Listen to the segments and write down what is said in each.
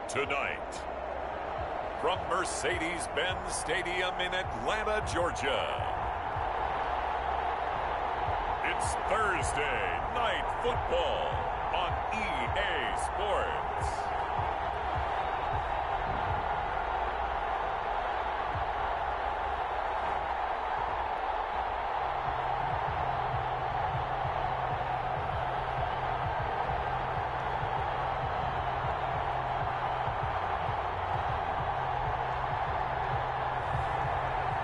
Tonight, from Mercedes-Benz Stadium in Atlanta, Georgia, it's Thursday Night Football on EA Sports.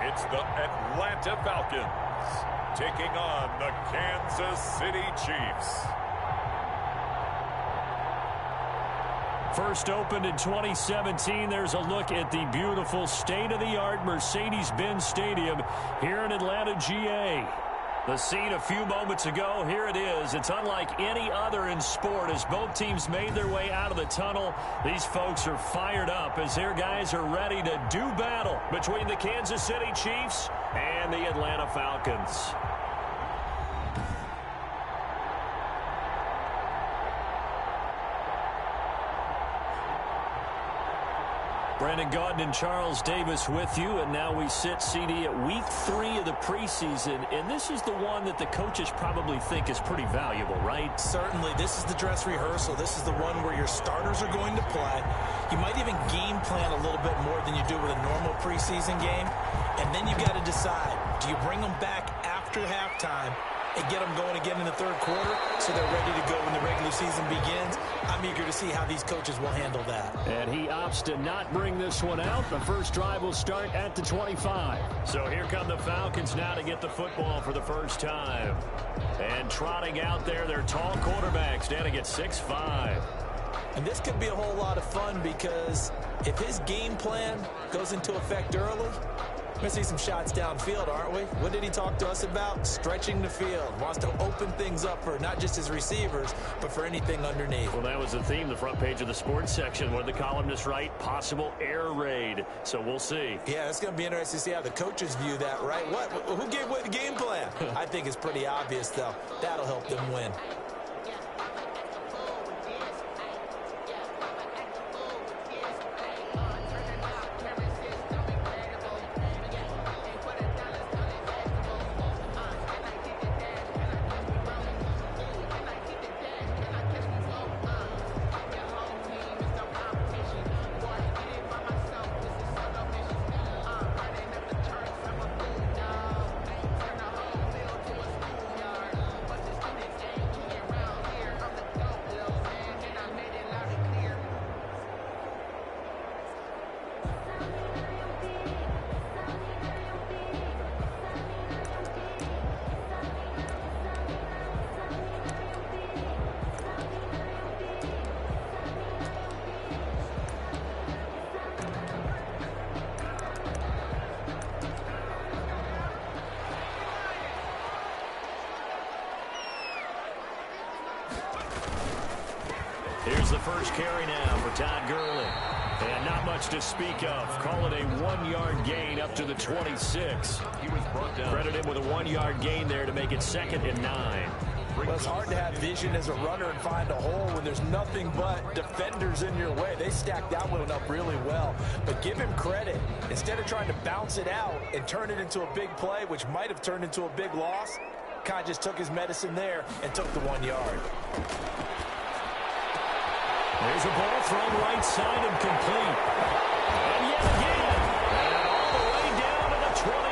It's the Atlanta Falcons taking on the Kansas City Chiefs. First opened in 2017, there's a look at the beautiful state-of-the-art Mercedes-Benz Stadium here in Atlanta, GA. The scene a few moments ago, here it is. It's unlike any other in sport as both teams made their way out of the tunnel. These folks are fired up as their guys are ready to do battle between the Kansas City Chiefs and the Atlanta Falcons. Brandon Gaudin and Charles Davis with you, and now we sit, CD, at week 3 of the preseason, and this is the one that the coaches probably think is pretty valuable, right? Certainly. This is the dress rehearsal. This is the one where your starters are going to play. You might even game plan a little bit more than you do with a normal preseason game, and then you got to decide, do you bring them back after halftime and get them going again in the third quarter so they're ready to go when the regular season begins? I'm eager to see how these coaches will handle that. And he opts to not bring this one out. The first drive will start at the 25. So here come the Falcons now to get the football for the first time. And trotting out there, their tall quarterback standing at 6'5". And this could be a whole lot of fun because if his game plan goes into effect early, we're going to see some shots downfield, aren't we? What did he talk to us about? Stretching the field. Wants to open things up for not just his receivers, but for anything underneath. Well, that was the theme, the front page of the sports section. What did the columnists write? Possible air raid. So we'll see. Yeah, it's going to be interesting to see how the coaches view that, right? What? Who gave away the game plan? I think it's pretty obvious, though. That'll help them win. Here's the first carry now for Todd Gurley. And not much to speak of. Call it a 1-yard gain up to the 26. He was brought down. Credit him with a 1-yard gain there to make it 2nd and 9. Well, it's hard to have vision as a runner and find a hole when there's nothing but defenders in your way. They stacked that one up really well. But give him credit. Instead of trying to bounce it out and turn it into a big play, which might have turned into a big loss, Kai just took his medicine there and took the 1 yard. There's a ball thrown right side and complete. And yet again, and all the way down to the 29.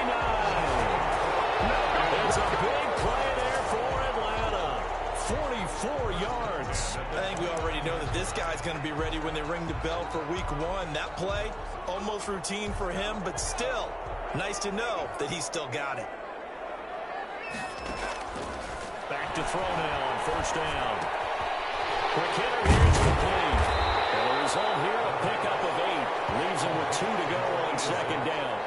It's a big play there for Atlanta. 44 yards. I think we already know that this guy's going to be ready when they ring the bell for week 1. That play, almost routine for him, but still, nice to know that he's still got it. Back to throw now on first down. Quick hitter here, it's complete. And the result here, a pickup of 8. Leaves him with 2 to go on second down.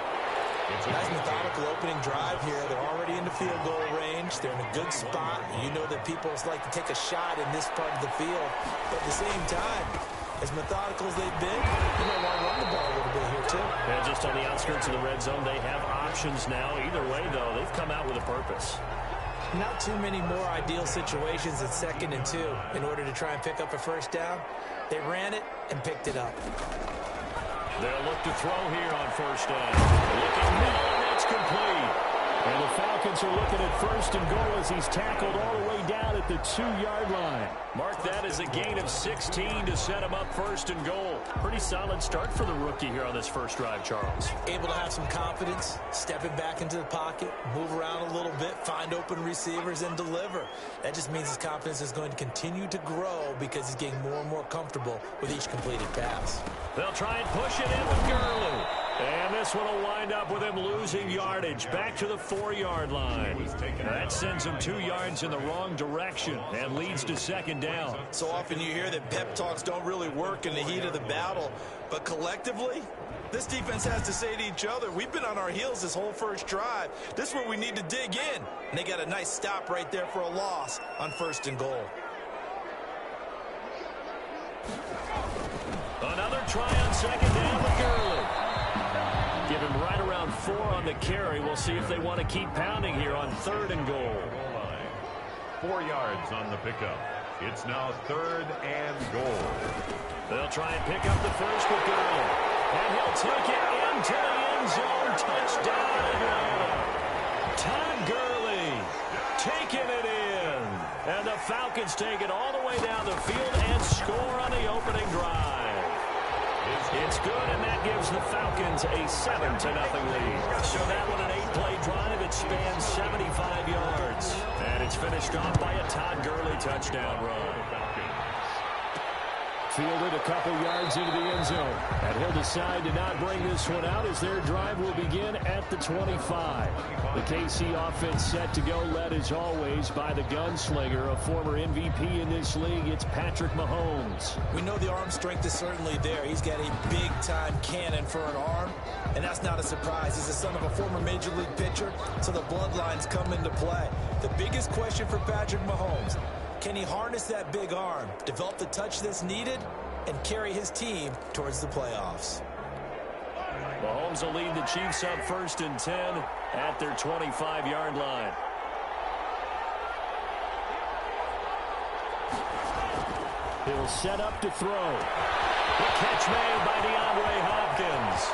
Nice methodical opening drive here. They're already in the field goal range. They're in a good spot. You know that people like to take a shot in this part of the field. But at the same time, as methodical as they've been, you might want to run the ball a little bit here too. Yeah, just on the outskirts of the red zone, they have options now. Either way, though, they've come out with a purpose. Not too many more ideal situations in 2nd and 2 in order to try and pick up a first down. They ran it and picked it up. They'll look to throw here on first down. Looking middle, and that's complete. And the Falcons are looking at 1st and goal as he's tackled all the way down at the 2-yard line. Mark that as a gain of 16 to set him up 1st and goal. Pretty solid start for the rookie here on this first drive, Charles. Able to have some confidence, stepping back into the pocket, move around a little bit, find open receivers, and deliver. That just means his confidence is going to continue to grow because he's getting more and more comfortable with each completed pass. They'll try and push it in with Gurley. And this one will wind up with him losing yardage back to the 4-yard line. That sends him 2 yards in the wrong direction and leads to 2nd down. So often you hear that pep talks don't really work in the heat of the battle, but collectively, this defense has to say to each other, we've been on our heels this whole first drive. This is where we need to dig in. And they got a nice stop right there for a loss on 1st and goal. Another try on 2nd down with Gurley. Give him right around 4 on the carry. We'll see if they want to keep pounding here on 3rd and goal. 4 yards on the pickup. It's now 3rd and goal. They'll try and pick up the first with Gurley. And he'll take it into the end zone. Touchdown Atlanta. Todd Gurley taking it in. And the Falcons take it all the way down the field and score on the opening drive. It's good, and that gives the Falcons a 7-0 lead. So that one, an 8-play drive. It spans 75 yards. And it's finished off by a Todd Gurley touchdown run. Fielded a couple yards into the end zone. And he'll decide to not bring this one out as their drive will begin at the 25. The KC offense set to go, led as always by the gunslinger, a former MVP in this league. It's Patrick Mahomes. We know the arm strength is certainly there. He's got a big-time cannon for an arm, and that's not a surprise. He's the son of a former Major League pitcher, so the bloodlines come into play. The biggest question for Patrick Mahomes, can he harness that big arm, develop the touch that's needed, and carry his team towards the playoffs? Mahomes will lead the Chiefs up 1st and 10 at their 25-yard line. He'll set up to throw. The catch made by DeAndre Hopkins.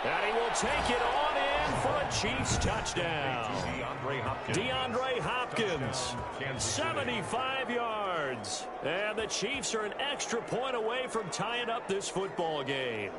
And he will take it on in for a Chiefs touchdown. DeAndre Hopkins, 75 yards. And the Chiefs are an extra point away from tying up this football game.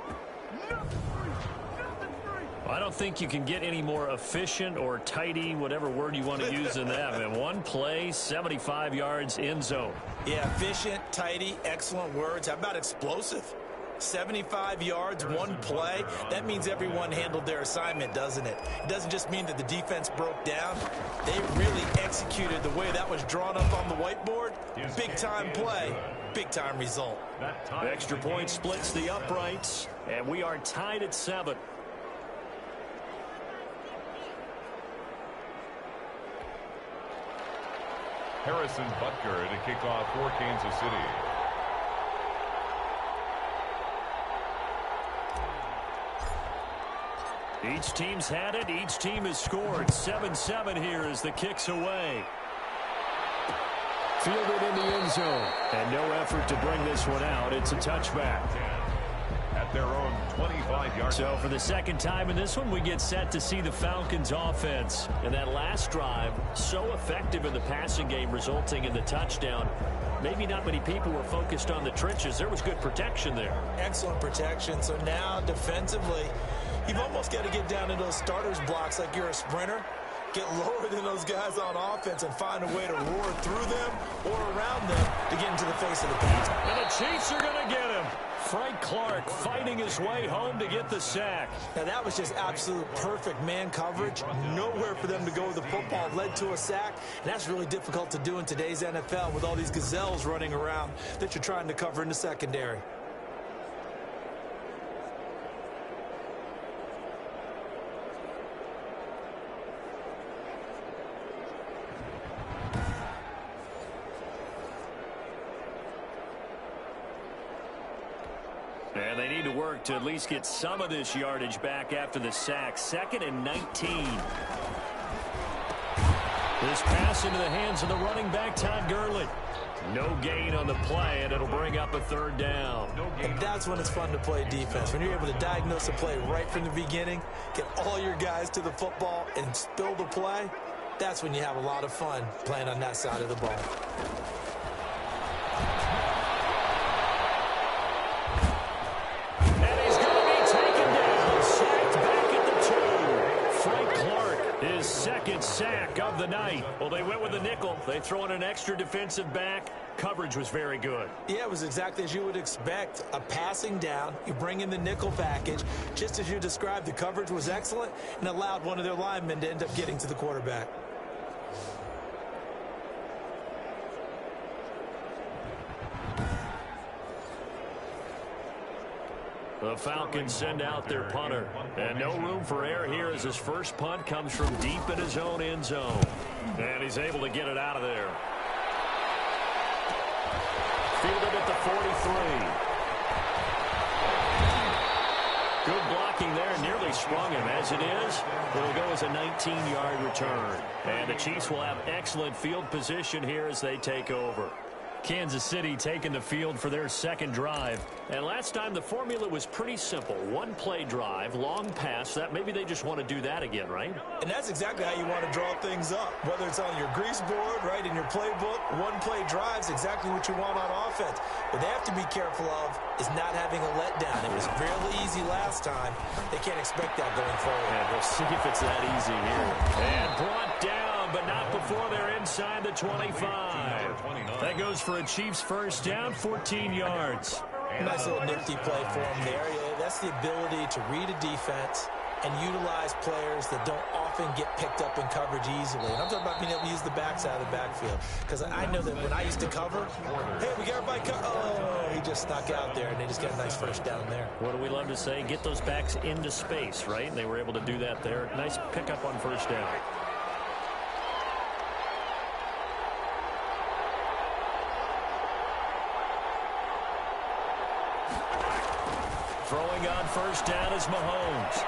I don't think you can get any more efficient or tidy, whatever word you want to use than that. I mean, one play, 75 yards, end zone. Yeah, efficient, tidy, excellent words. How about explosive? 75 yards, one play. That means everyone handled their assignment, doesn't it? It doesn't just mean that the defense broke down. They really executed the way that was drawn up on the whiteboard. Big-time play, big-time result. Extra point splits the uprights, and we are tied at 7. Harrison Butker to kick off for Kansas City. Each team's had it. Each team has scored. 7-7 here as the kick's away. Fielded in the end zone. And no effort to bring this one out. It's a touchback. At their own 25-yard. So for the second time in this one, we get set to see the Falcons offense. And that last drive, so effective in the passing game, resulting in the touchdown. Maybe not many people were focused on the trenches. There was good protection there. Excellent protection. So now defensively, you've almost got to get down in those starters blocks like you're a sprinter. Get lower than those guys on offense and find a way to roar through them or around them to get into the face of the pass. And the Chiefs are going to get him. Frank Clark fighting his way home to get the sack. Now that was just absolute perfect man coverage. Nowhere for them to go with the football. Led to a sack. And that's really difficult to do in today's NFL with all these gazelles running around that you're trying to cover in the secondary. And they need to work to at least get some of this yardage back after the sack. 2nd and 19. This pass into the hands of the running back, Todd Gurley. No gain on the play, and it'll bring up a third down. And that's when it's fun to play defense. When you're able to diagnose a play right from the beginning, get all your guys to the football, and spill the play, that's when you have a lot of fun playing on that side of the ball. And he's going to be taken down, sacked back at the 2. Frank Clark, his second sack of the night. Well, they went with a nickel. They throw in an extra defensive back. Coverage was very good. Yeah, it was exactly as you would expect. A passing down, you bring in the nickel package. Just as you described, the coverage was excellent and allowed one of their linemen to end up getting to the quarterback. The Falcons send out their punter. And no room for error here as his first punt comes from deep in his own end zone. And he's able to get it out of there. Fielded at the 43. Good blocking there. Nearly sprung him. As it is, it'll go as a 19-yard return. And the Chiefs will have excellent field position here as they take over. Kansas City taking the field for their second drive. And last time the formula was pretty simple. One-play drive, long pass. That maybe they just want to do that again, right? And that's exactly how you want to draw things up. Whether it's on your grease board, right, in your playbook, one-play drive's exactly what you want on offense. What they have to be careful of is not having a letdown. It was fairly easy last time. They can't expect that going forward. And we'll see if it's that easy here. And brought down, but not before they're inside the 25. That goes for a Chiefs first down, 14 yards. Nice little nifty play for him there. Yeah, that's the ability to read a defense and utilize players that don't often get picked up in coverage easily. And I'm talking about being able to use the backside of the backfield. Because I know that when I used to cover, hey, we got everybody oh, he just snuck out there, and they just got a nice first down there. What do we love to say? Get those backs into space, right? And they were able to do that there. Nice pickup on first down. Throwing on first down is Mahomes.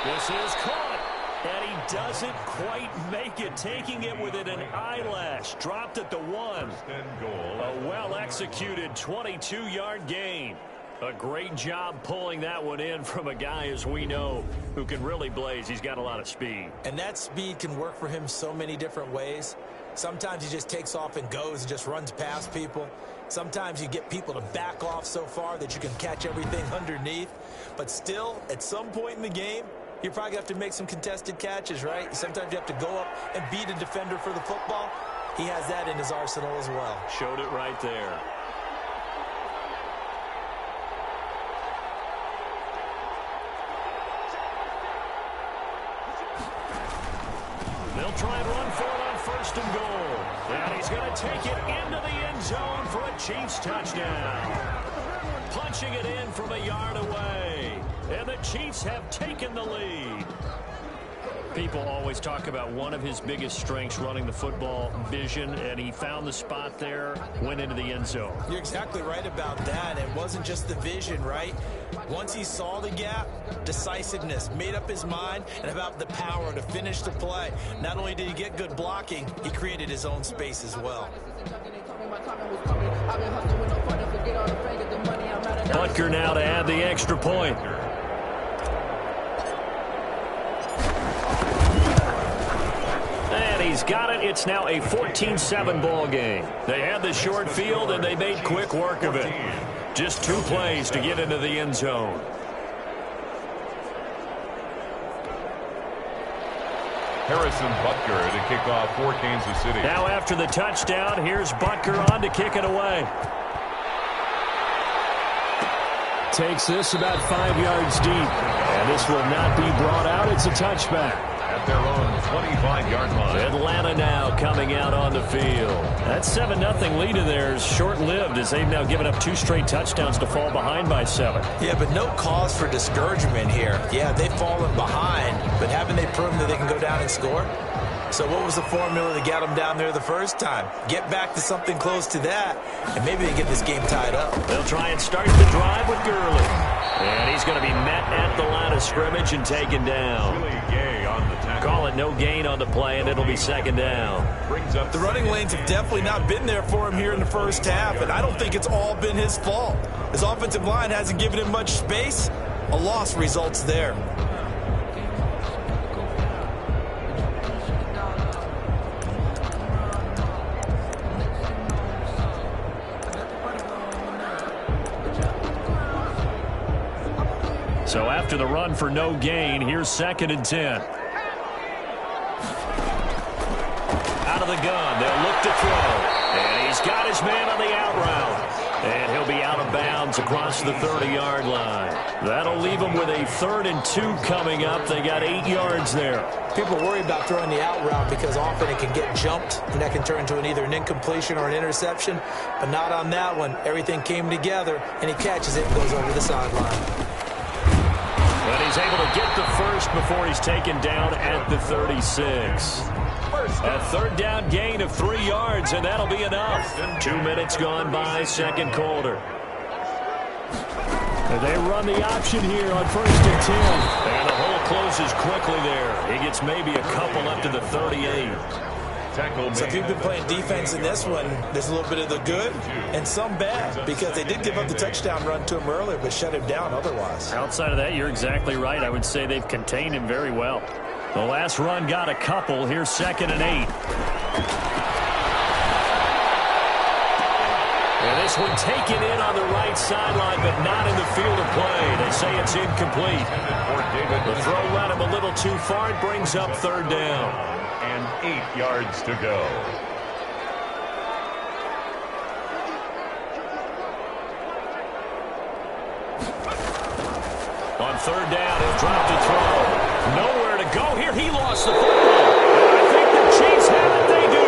This is caught, and he doesn't quite make it, taking it within an eyelash. Dropped at the 1. A well-executed 22-yard gain. A great job pulling that one in from a guy, as we know, who can really blaze. He's got a lot of speed. And that speed can work for him so many different ways. Sometimes he just takes off and goes and just runs past people. Sometimes you get people to back off so far that you can catch everything underneath. But still, at some point in the game, you probably have to make some contested catches, right? Sometimes you have to go up and beat a defender for the football. He has that in his arsenal as well. Showed it right there. They'll try and run for it on first and goal. And he's going to take it into the end zone for a Chiefs touchdown. Punching it in from a yard away. And the Chiefs have taken the lead. People always talk about one of his biggest strengths, running the football, vision, and he found the spot there, went into the end zone. You're exactly right about that. It wasn't just the vision, right? Once he saw the gap, decisiveness, made up his mind, and about the power to finish the play. Not only did he get good blocking, he created his own space as well. Butker now to add the extra point. And he's got it. It's now a 14-7 ball game. They had the short field, and they made quick work of it. Just 2 plays to get into the end zone. Harrison Butker to kick off for Kansas City. Now after the touchdown, here's Butker on to kick it away. Takes this about 5 yards deep. And this will not be brought out. It's a touchback. At their own 25-yard line. Atlanta now coming out on the field. That 7-0 lead in there is short-lived as they've now given up 2 straight touchdowns to fall behind by 7. Yeah, but no cause for discouragement here. Yeah, they've fallen behind, but haven't they proven that they can go down and score? So what was the formula that got them down there the first time? Get back to something close to that, and maybe they get this game tied up. They'll try and start the drive with Gurley. And he's going to be met at the line of scrimmage and taken down. Call it no gain on the play, and it'll be second down. The running lanes have definitely not been there for him here in the first half, and I don't think it's all been his fault. His offensive line hasn't given him much space. A loss results there. So after the run for no gain, here's 2nd and 10. Out of the gun, they'll look to throw. And he's got his man on the out route. And he'll be out of bounds across the 30-yard line. That'll leave him with a 3rd and 2 coming up. They got 8 yards there. People worry about throwing the out route because often it can get jumped, and that can turn into either an incompletion or an interception. But not on that one. Everything came together, and he catches it and goes over the sideline. But he's able to get the first before he's taken down at the 36. A 3rd down gain of 3 yards, and that'll be enough. 2 minutes gone by, second quarter. And they run the option here on 1st and 10. And the hole closes quickly there. He gets maybe a couple up to the 38. So if you've been playing defense in this one, there's a little bit of the good and some bad, because they did give up the touchdown run to him earlier, but shut him down otherwise. Outside of that, you're exactly right. I would say they've contained him very well. The last run got a couple. Here's 2nd and 8. And this one taken in on the right sideline, but not in the field of play. They say it's incomplete. The throw ran him a little too far. It brings up 3rd down. And 8 yards to go. On 3rd down, he'll drop to throw. Nowhere to go here. He lost the football. And I think the Chiefs have it. They do.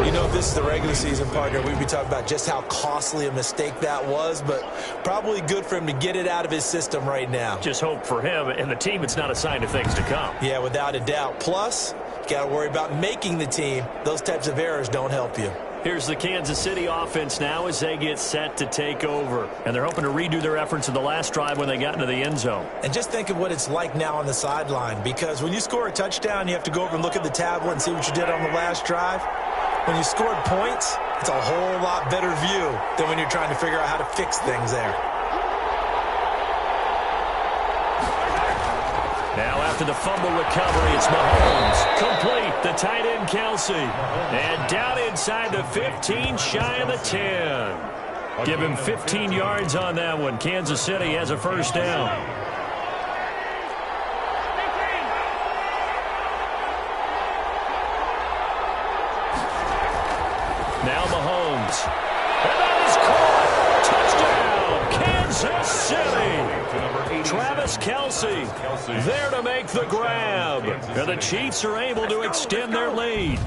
You know, if this is the regular season, partner, we'd be talking about just how costly a mistake that was, but probably good for him to get it out of his system right now. Just hope for him and the team it's not a sign of things to come. Yeah, without a doubt. Plus, you got to worry about making the team. Those types of errors don't help you. Here's the Kansas City offense now as they get set to take over. And they're hoping to redo their efforts in the last drive when they got into the end zone. And just think of what it's like now on the sideline, because when you score a touchdown, you have to go over and look at the tablet and see what you did on the last drive. When you scored points, it's a whole lot better view than when you're trying to figure out how to fix things there. Now after the fumble recovery, it's Mahomes. Complete, the tight end Kelsey. And down inside the 15, shy of the 10. Give him 15 yards on that one. Kansas City has a 1st down. Now Mahomes. And that is caught. Touchdown, Kansas City. Travis Kelce there to make the grab. And the Chiefs are able to extend their lead.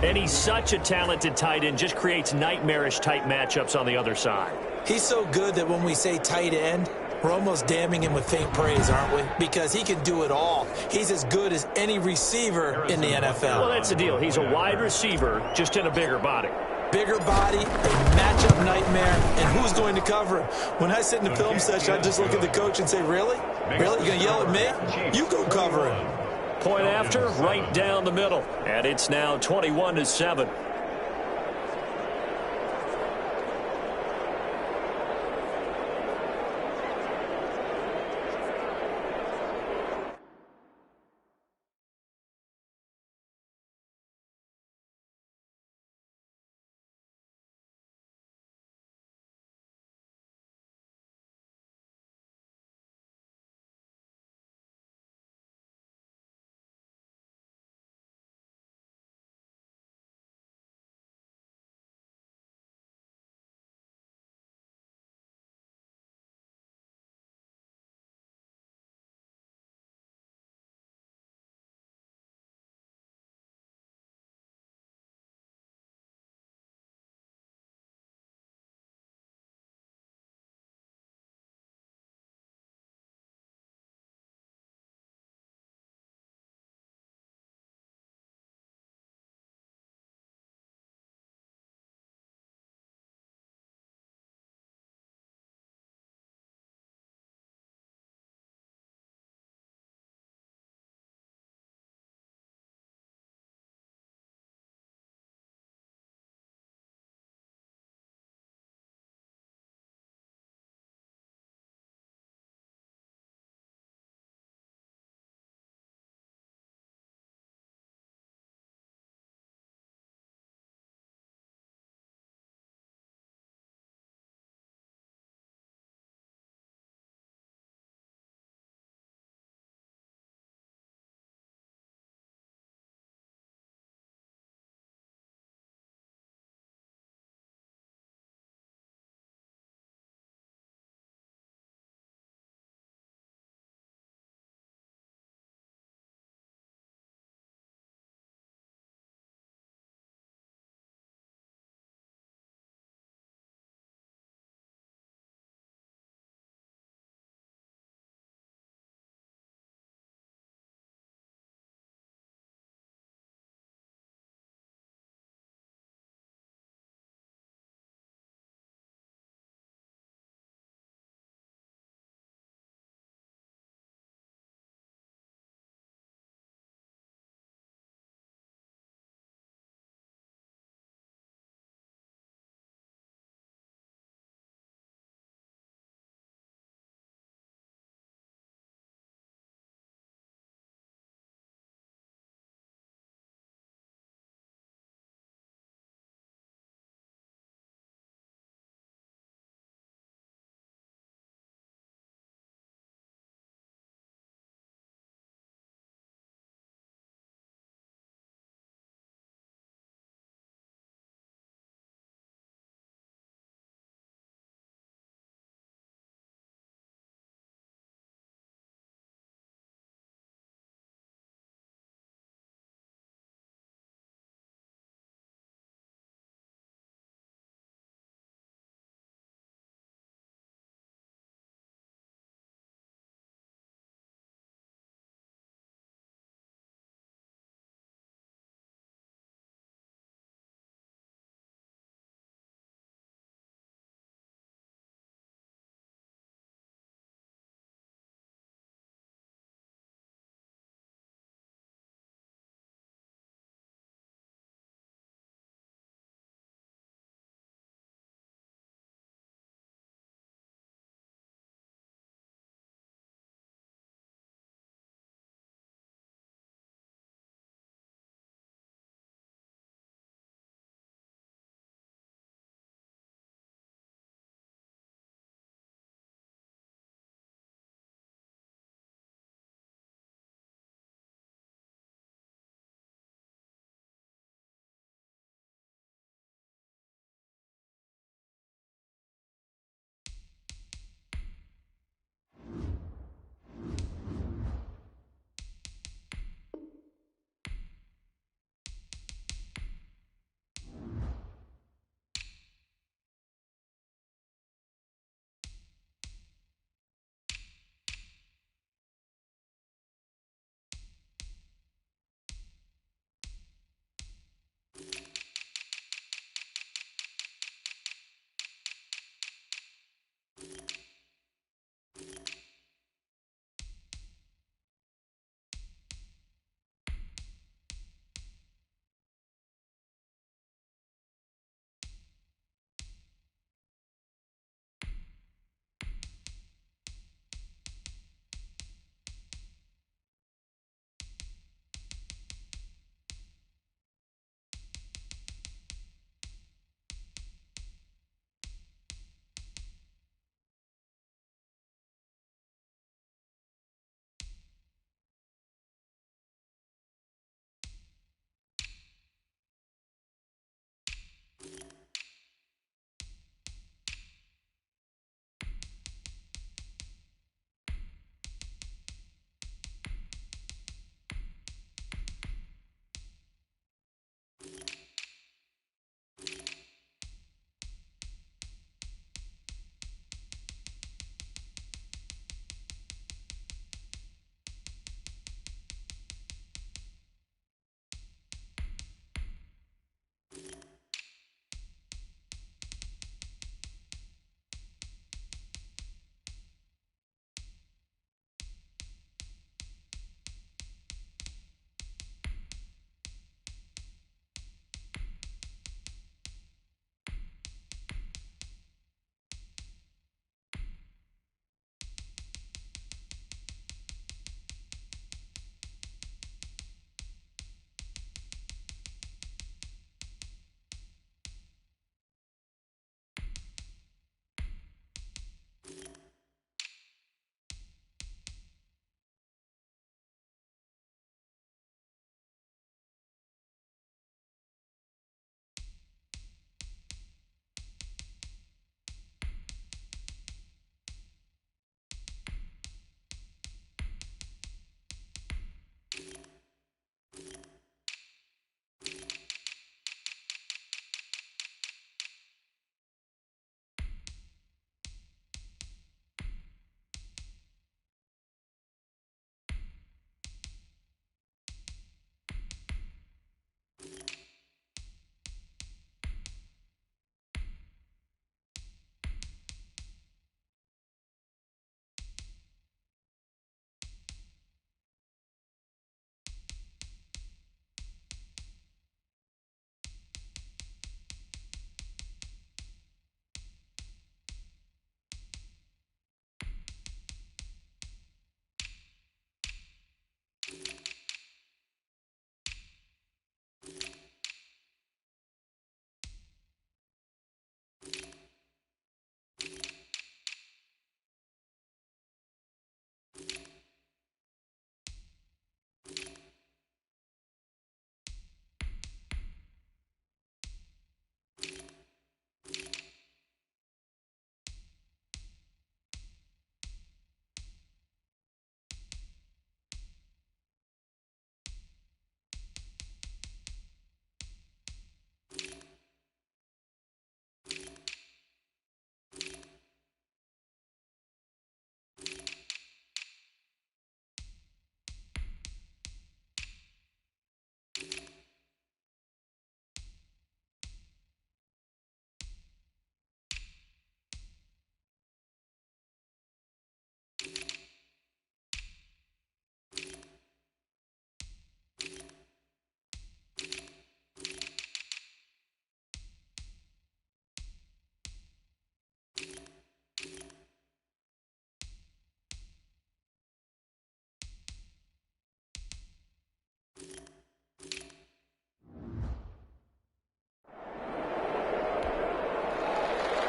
And he's such a talented tight end, just creates nightmarish-type matchups on the other side. He's so good that when we say tight end, we're almost damning him with faint praise, aren't we? Because he can do it all. He's as good as any receiver in the NFL. Well, that's the deal. He's a wide receiver, just in a bigger body. Bigger body, a matchup nightmare, and who's going to cover him? When I sit in the film session, I just look at the coach and say, really? Really? You're going to yell at me? You go cover him. Point after, right down the middle. And it's now 21-7.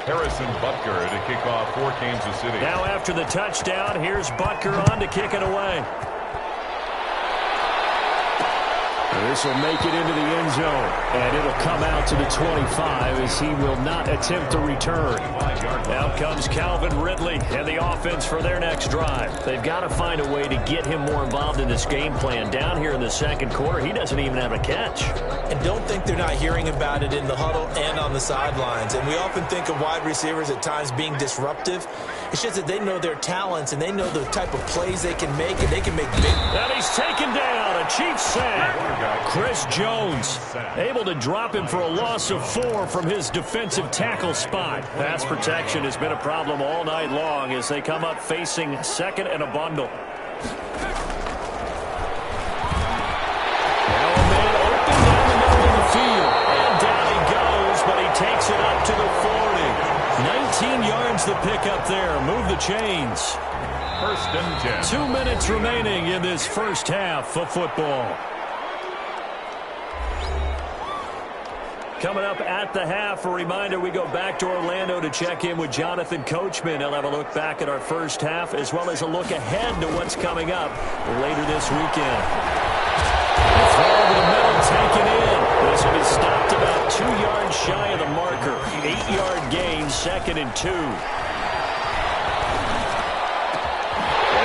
Harrison Butker to kick off for Kansas City. Now after the touchdown, here's Butker on to kick it away. This will make it into the end zone, and it'll come out to the 25 as he will not attempt to return. Now comes Calvin Ridley and the offense for their next drive. They've got to find a way to get him more involved in this game plan. Down here in the second quarter, he doesn't even have a catch. And don't think they're not hearing about it in the huddle and on the sidelines. And we often think of wide receivers at times being disruptive. It's just that they know their talents and they know the type of plays they can make, and they can make big. And he's taken down. A Chiefs sack. Chris Jones able to drop him for a loss of 4 from his defensive tackle spot. Pass protection has been a problem all night long as they come up facing second and a bundle. Now a man open down the middle of the field. And down he goes, but he takes it up to the 40. 19 yards to pick up there. Move the chains. First and 10. 2 minutes remaining in this first half of football. Coming up at the half, a reminder, we go back to Orlando to check in with Jonathan Coachman. He'll have a look back at our first half as well as a look ahead to what's coming up later this weekend. Throw over the middle, taken in. This will be stopped about 2 yards shy of the marker. 8-yard gain, 2nd and 2. And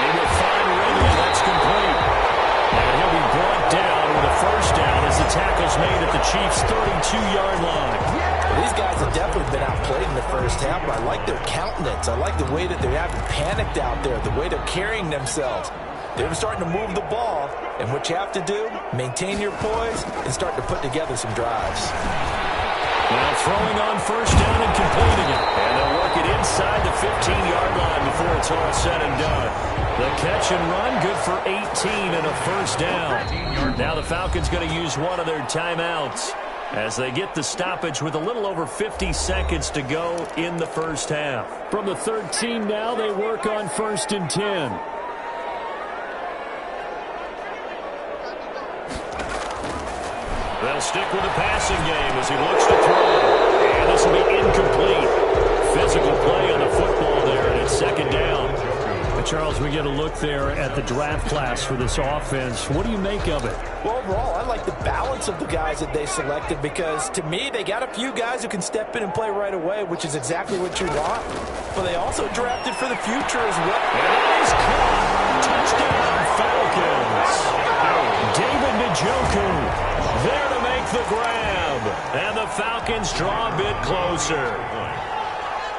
he will find Ridley. That's complete. And he'll be brought down with a first down as the tackle's made at the Chiefs' 32-yard line. Well, these guys have definitely been outplayed in the first half, but I like their countenance. I like the way that they're having panicked out there, the way they're carrying themselves. They're starting to move the ball, and what you have to do, maintain your poise and start to put together some drives. Now throwing on first down and completing it. And they'll work it inside the 15-yard line before it's all said and done. The catch and run, good for 18 and a first down. Now the Falcons going to use one of their timeouts as they get the stoppage with a little over 50 seconds to go in the first half. From the 13 now, they work on 1st and 10. They'll stick with the passing game as he looks to throw. And this will be incomplete. Physical play on the football there, and it's 2nd down. Charles, we get a look there at the draft class for this offense. What do you make of it? Well, overall, I like the balance of the guys that they selected because, to me, they got a few guys who can step in and play right away, which is exactly what you want. But they also drafted for the future as well. And it is caught. Touchdown, Falcons. David Njoku there to make the grab. And the Falcons draw a bit closer.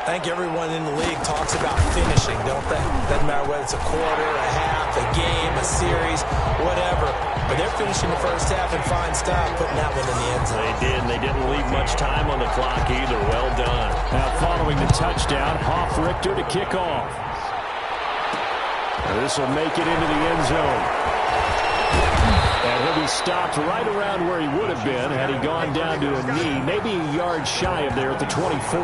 I think everyone in the league talks about finishing, don't they? Doesn't matter whether it's a quarter, a half, a game, a series, whatever. But they're finishing the first half in fine style, putting that one in the end zone. They did, and they didn't leave much time on the clock either. Well done. Now following the touchdown, Hoff Richter to kick off. This will make it into the end zone. And he'll be stopped right around where he would have been had he gone down to a knee, maybe a yard shy of there at the 24.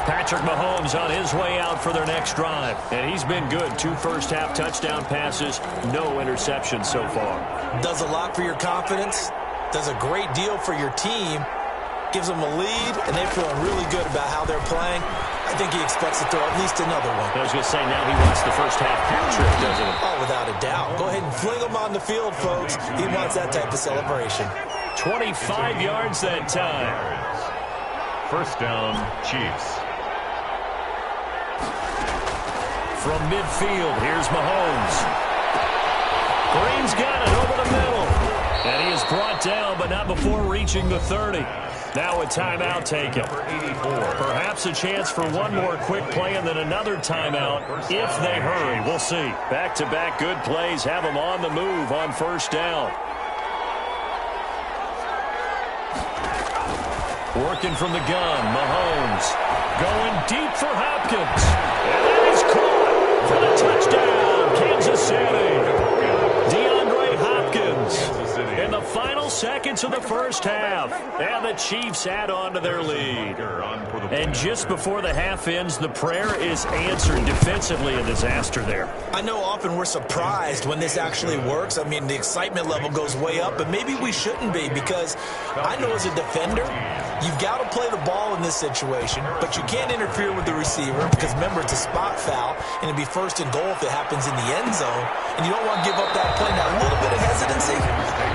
Patrick Mahomes on his way out for their next drive. And he's been good. 2 first-half touchdown passes, no interceptions so far. Does a lot for your confidence. Does a great deal for your team. Gives them a lead, and they're feeling really good about how they're playing. I think he expects to throw at least another one. I was going to say, now he wants the first-half hat trick, doesn't he? Oh, without a doubt. Go ahead and fling him on the field, folks. He wants that type of celebration. 25 yards that time. First down, Chiefs. From midfield, here's Mahomes. Green's got it over the middle. And he is brought down, but not before reaching the 30. Now a timeout taken. Perhaps a chance for one more quick play and then another timeout if they hurry. We'll see. Back-to-back good plays have them on the move on first down. Working from the gun, Mahomes. Going deep for Hopkins. And that is caught for the touchdown, Kansas City. DeAndre Hopkins in the final seconds of the first half. And the Chiefs add on to their lead. And just before the half ends, the prayer is answered. Defensively, a disaster there. I know often we're surprised when this actually works. I mean, the excitement level goes way up, but maybe we shouldn't be because I know as a defender, You've got to play the ball in this situation, but you can't interfere with the receiver because, remember, it's a spot foul, and it'd be first and goal if it happens in the end zone, and you don't want to give up that play. Now, a little bit of hesitancy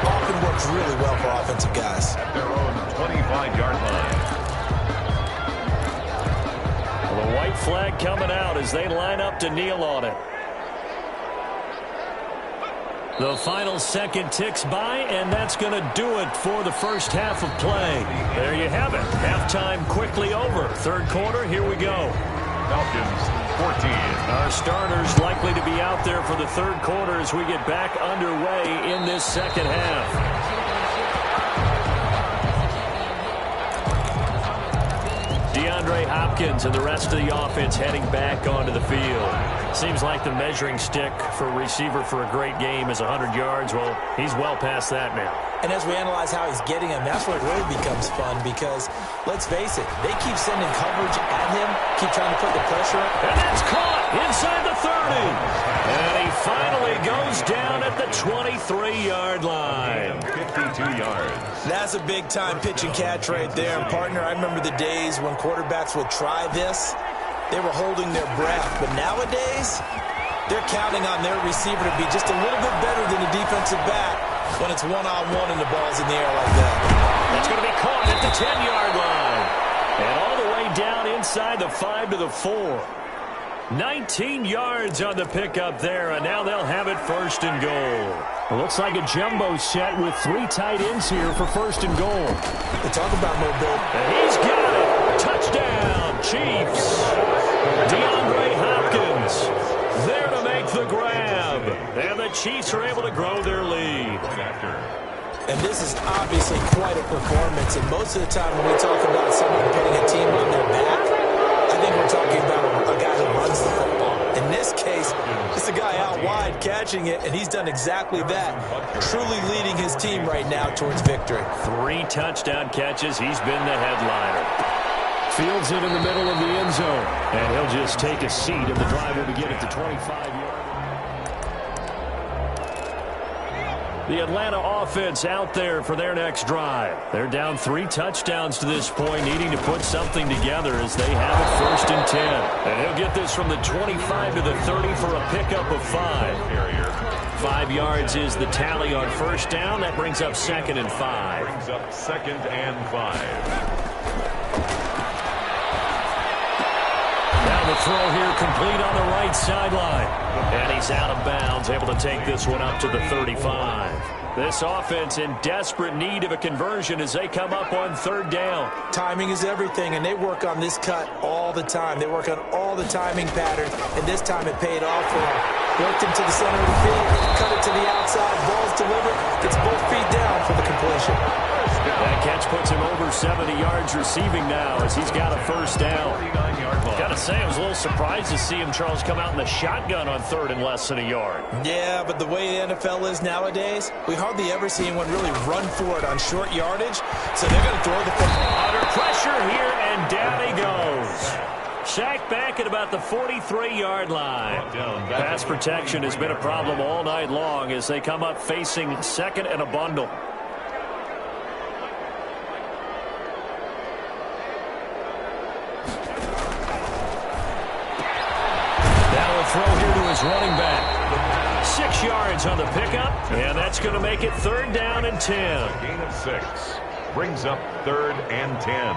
often works really well for offensive guys. At their own 25-yard line. Well, the white flag coming out as they line up to kneel on it. The final second ticks by, and that's going to do it for the first half of play. There you have it. Halftime quickly over. Third quarter, here we go. Falcons 14. Our starters likely to be out there for the third quarter as we get back underway in this second half. DeAndre Hopkins and the rest of the offense heading back onto the field. Seems like the measuring stick for a receiver for a great game is 100 yards. Well, he's well past that now. And as we analyze how he's getting them, that's where it really becomes fun because, let's face it, they keep sending coverage at him, keep trying to put the pressure on. And that's caught inside the 30. And he finally goes down at the 23-yard line. 52 yards. That's a big-time pitch and catch right there. And, partner, I remember the days when quarterbacks would try this. They were holding their breath. But nowadays, they're counting on their receiver to be just a little bit better than the defensive back when it's one-on-one and the ball's in the air like that. That's going to be caught at the 10-yard line. And all the way down inside the 5 to the 4. 19 yards on the pickup there, and now they'll have it first and goal. It looks like a jumbo set with 3 tight ends here for first and goal. They talk about mobility. And he's got it. Touchdown, Chiefs. DeAndre Hopkins there to make the grab. And the Chiefs are able to grow their lead. And this is obviously quite a performance. And most of the time when we talk about someone putting a team on their back, I think we're talking about a guy who runs the football. In this case, it's a guy out wide catching it, and he's done exactly that, truly leading his team right now towards victory. 3 touchdown catches. He's been the headliner. Fields it in the middle of the end zone, and he'll just take a seat, and the drive will begin at the 25-yard. The Atlanta offense out there for their next drive. They're down 3 touchdowns to this point, needing to put something together as they have it first and 10. And he'll get this from the 25 to the 30 for a pickup of 5. 5 yards is the tally on first down. That brings up second and 5. Brings up second and 5. The throw here complete on the right sideline. And he's out of bounds, able to take this one up to the 35. This offense in desperate need of a conversion as they come up on third down. Timing is everything, and they work on this cut all the time. They work on all the timing patterns, and this time it paid off for them. Worked him to the center of the field, cut it to the outside, ball's delivered, gets both feet down for the completion. That catch puts him over 70 yards receiving now as he's got a first down. Got to say, I was a little surprised to see him, Charles, come out in the shotgun on third and less than a yard. Yeah, but the way the NFL is nowadays, we hardly ever see anyone really run for it on short yardage, so they're going to throw the football. Under pressure here, and down he goes. Sacked back at about the 43-yard line. Pass protection has been a problem all night long as they come up facing second and a bundle. Throw here to his running back. 6 yards on the pickup, and that's going to make it third down and 10. A gain of 6 brings up third and 10.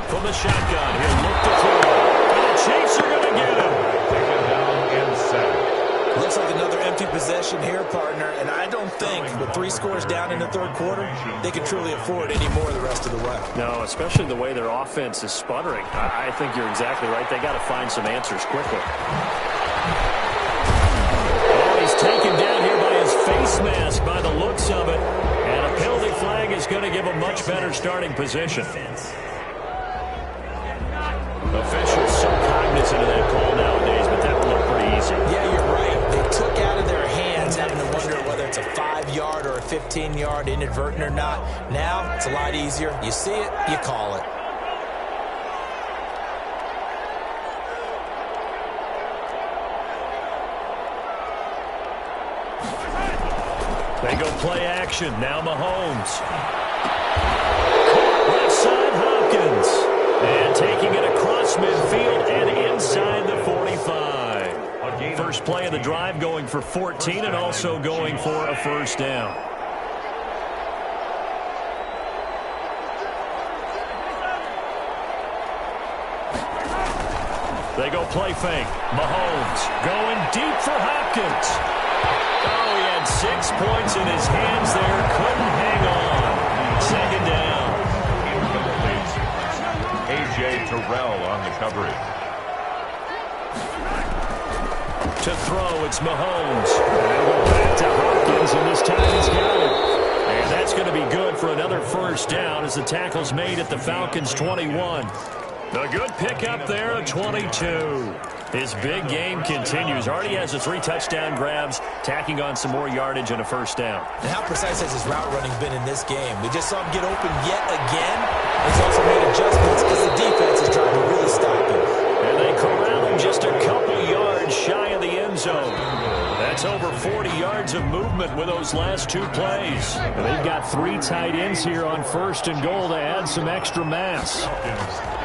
From the shotgun, he'll look to throw. And the Chiefs are going to get him. Taken down and sacked. Looks like another empty possession here, partner, and I don't think with 3 scores down in the third quarter, they can truly afford any more the rest of the way. No, especially the way their offense is sputtering. I think you're exactly right. They got to find some answers quickly. Oh, he's taken down here by his face mask by the looks of it, and a penalty flag is going to give a much better starting position. Officials so cognizant of that call nowadays, but that will look pretty easy. Yeah, you're right. They took out of their hands having to wonder whether it's a 5-yard or a 15-yard inadvertent or not. Now, it's a lot easier. You see it, you call it. They go play action. Now Mahomes. Left side Hopkins. And taking it across midfield and inside the 45. First play of the drive going for 14 and also going for a first down. They go play fake. Mahomes going deep for Hopkins. Oh, he had 6 points in his hands there. Couldn't hang on. Second down. A.J. Terrell on the coverage. To throw, it's Mahomes. Back to Hopkins, and this time he's got it. And that's going to be good for another first down as the tackle's made at the Falcons' 21. A good pickup there at 22. His big game continues. Already has the 3 touchdown grabs, tacking on some more yardage and a first down. And how precise has his route running been in this game? We just saw him get open yet again. He's also made adjustments because the defense is trying to really stop him. And they corral him just a couple yards shy of the end zone. That's over 40 yards of movement with those last 2 plays. And they've got 3 tight ends here on first and goal to add some extra mass.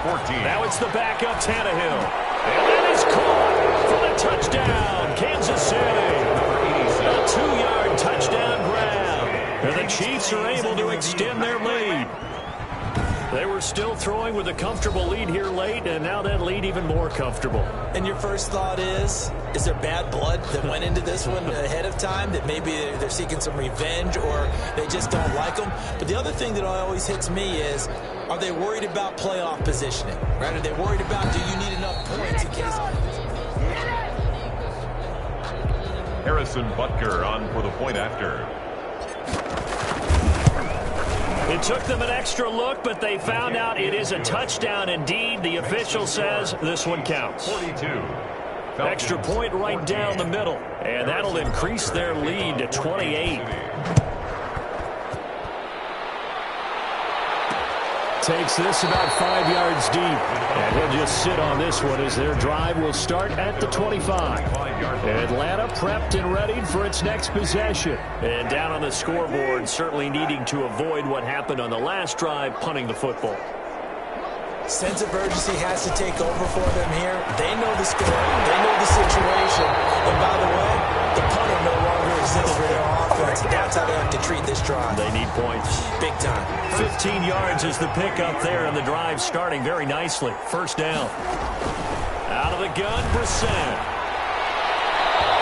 14. Now it's the backup Tannehill. And that is caught for the touchdown. Kansas City. A 2-yard touchdown grab. And the Chiefs are able to extend their lead. They were still throwing with a comfortable lead here late, and now that lead even more comfortable. And your first thought is there bad blood that went into this one ahead of time, that maybe they're seeking some revenge or they just don't like them? But the other thing that always hits me is, are they worried about playoff positioning? Right? Are they worried about, do you need enough points in case? Harrison Butker on for the point after. It took them an extra look, but they found out it is a touchdown indeed. The official says this one counts. 42. Extra point right down the middle, and that'll increase their lead to 28. Takes this about 5 yards deep, and he'll just sit on this one as their drive will start at the 25. Atlanta prepped and ready for its next possession. And down on the scoreboard, certainly needing to avoid what happened on the last drive, punting the football. Sense of urgency has to take over for them here. They know the score. They know the situation. And by the way, the punter no longer exists for their offense. That's how they have to treat this drive. They need points. Big time. 15 yards is the pickup there, and the drive starting very nicely. First down. Out of the gun, Brissett.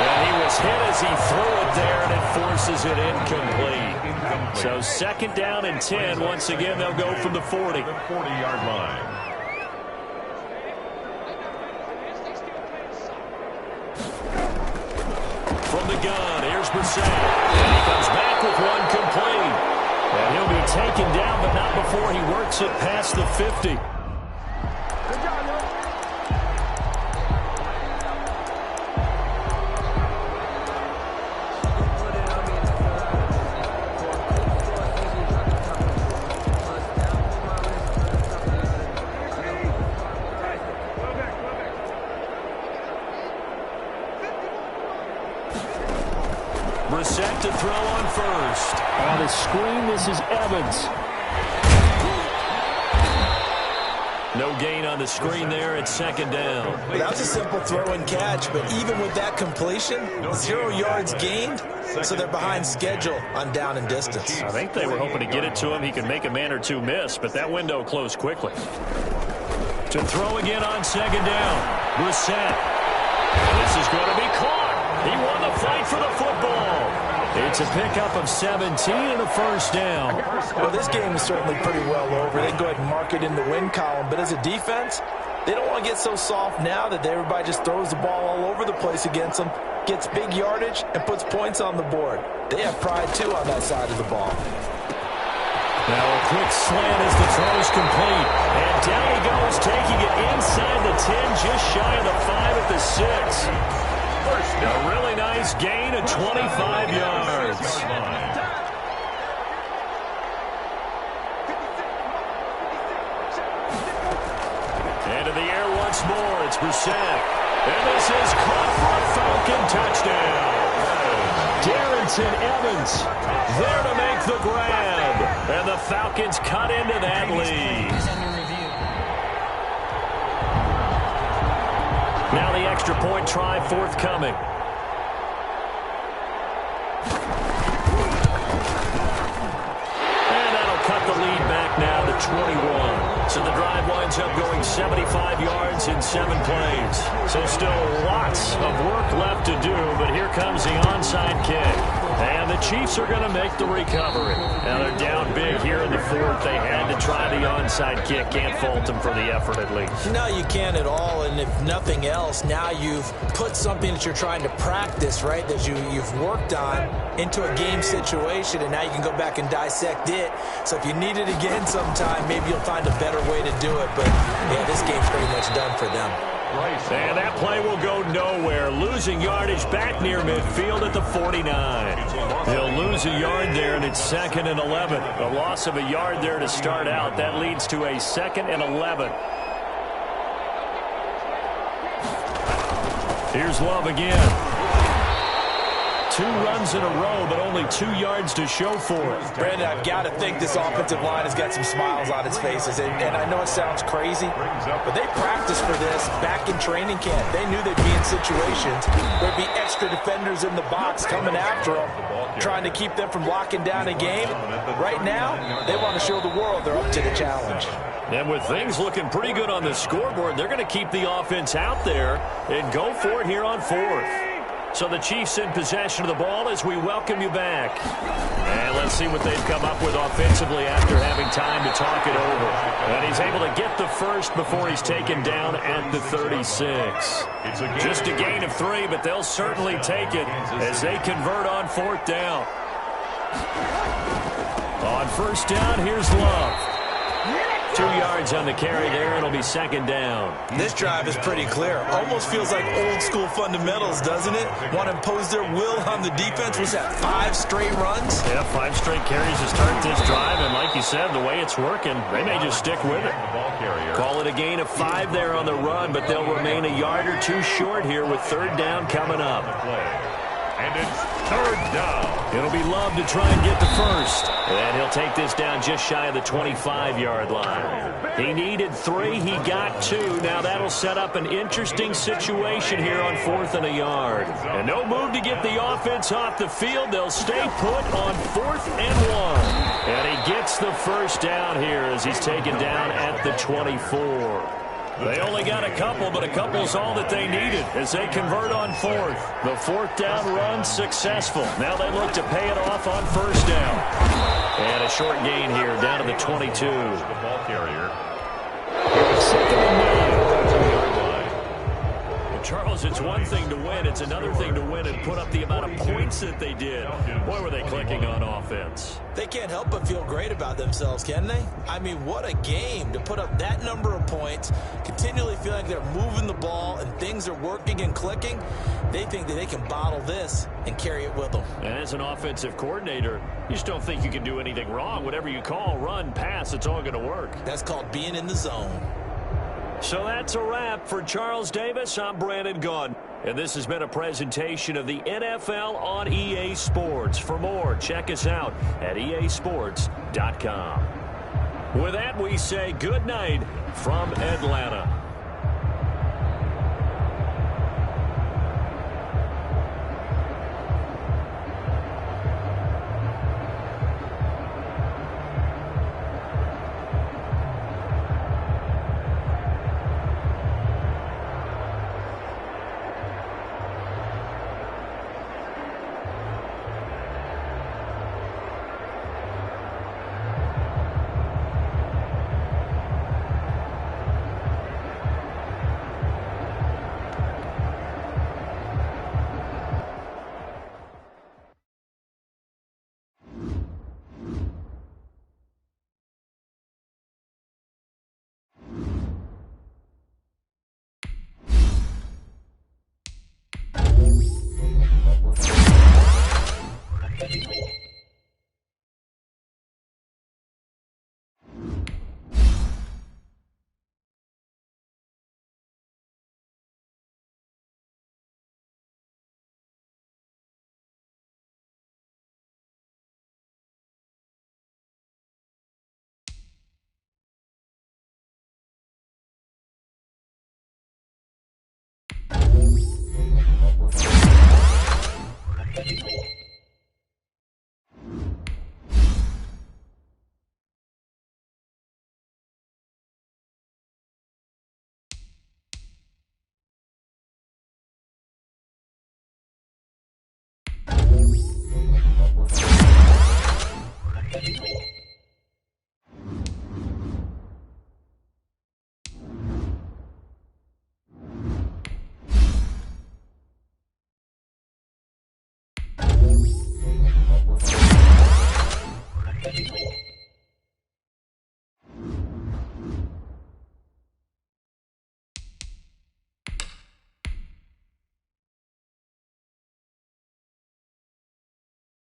And he was hit as he threw it there, and it forces it incomplete. So second down and 10. Once again, they'll go from the 40. The 40-yard line. From the gun, here's Brissett. And he comes back with one complete. And he'll be taken down, but not before he works it past the 50. Brissett to throw on first. On the screen, this is Evans. No gain on the screen there. It's second down. Well, that was a simple throw and catch, but even with that completion, 0 yards gained, so they're behind schedule on down and distance. I think they were hoping to get it to him. He could make a man or two miss, but that window closed quickly. To throw again on second down. Brissett. This is going to be caught. He won the fight for the football. It's a pickup of 17 and a first down. Well, this game is certainly pretty well over. They can go ahead and mark it in the win column. But as a defense, they don't want to get so soft now that everybody just throws the ball all over the place against them, gets big yardage, and puts points on the board. They have pride, too, on that side of the ball. Now a quick slant as the throw's complete. And down he goes, taking it inside the 10, just shy of the 5 at the 6. A really nice gain of 25 yards. Into the air once more. It's Brissett. And this is caught for a Falcon touchdown. Robinson, Evans there to make the grab. And the Falcons cut into that lead. Now the extra point try forthcoming. And that'll cut the lead back now to 21. So the drive winds up going 75 yards in 7 plays. So still lots of work left to do, but here comes the onside kick. And the Chiefs are going to make the recovery. Now they're down big here in the fourth. They had to try the onside kick. Can't fault them for the effort at least. No, you can't at all. And if nothing else, now you've put something that you're trying to practice, right, that you've worked on into a game situation, and now you can go back and dissect it. So if you need it again sometime, maybe you'll find a better way to do it. But, yeah, this game's pretty much done for them. And that play will go nowhere. Losing yardage back near midfield at the 49. They'll lose a yard there, and it's 2nd and 11. A loss of a yard there to start out. That leads to a 2nd and 11. Here's Love again. 2 runs in a row, but only 2 yards to show for it. Brandon, I've got to think this offensive line has got some smiles on its faces. And I know it sounds crazy, but they practiced for this back in training camp. They knew they'd be in situations where there'd be extra defenders in the box coming after them, trying to keep them from locking down a game. Right now, they want to show the world they're up to the challenge. And with things looking pretty good on the scoreboard, they're going to keep the offense out there and go for it here on 4th. So the Chiefs in possession of the ball as we welcome you back. And let's see what they've come up with offensively after having time to talk it over. And he's able to get the first before he's taken down at the 36. Just a gain of 3, but they'll certainly take it as they convert on 4th down. On 1st down, here's Love. 2 yards on the carry there. It'll be 2nd down. This drive is pretty clear. Almost feels like old school fundamentals, doesn't it? Want to impose their will on the defense. Was that 5 straight runs? Yeah, 5 straight carries to start this drive. And like you said, the way it's working, they may just stick with it. Call it a gain of 5 there on the run, but they'll remain a yard or 2 short here with 3rd down coming up. And it's 3rd down. It'll be Love to try and get the first. And he'll take this down just shy of the 25-yard line. He needed 3. He got 2. Now that'll set up an interesting situation here on 4th and a yard. And no move to get the offense off the field. They'll stay put on 4th and 1. And he gets the first down here as he's taken down at the 24. They only got a couple, but a couple's all that they needed as they convert on 4th. The 4th down run successful. Now they look to pay it off on 1st down. And a short gain here down to the 22. The ball carrier. 2nd and 9. Charles, it's one thing to win. It's another thing to win and put up the amount of points that they did. Boy, were they clicking on offense. They can't help but feel great about themselves, can they? I mean, what a game to put up that number of points, continually feel like they're moving the ball and things are working and clicking. They think that they can bottle this and carry it with them. And as an offensive coordinator, you just don't think you can do anything wrong. Whatever you call, run, pass, it's all going to work. That's called being in the zone. So that's a wrap for Charles Davis. I'm Brandon Gaudin. And this has been a presentation of the NFL on EA Sports. For more, check us out at easports.com. With that, we say good night from Atlanta.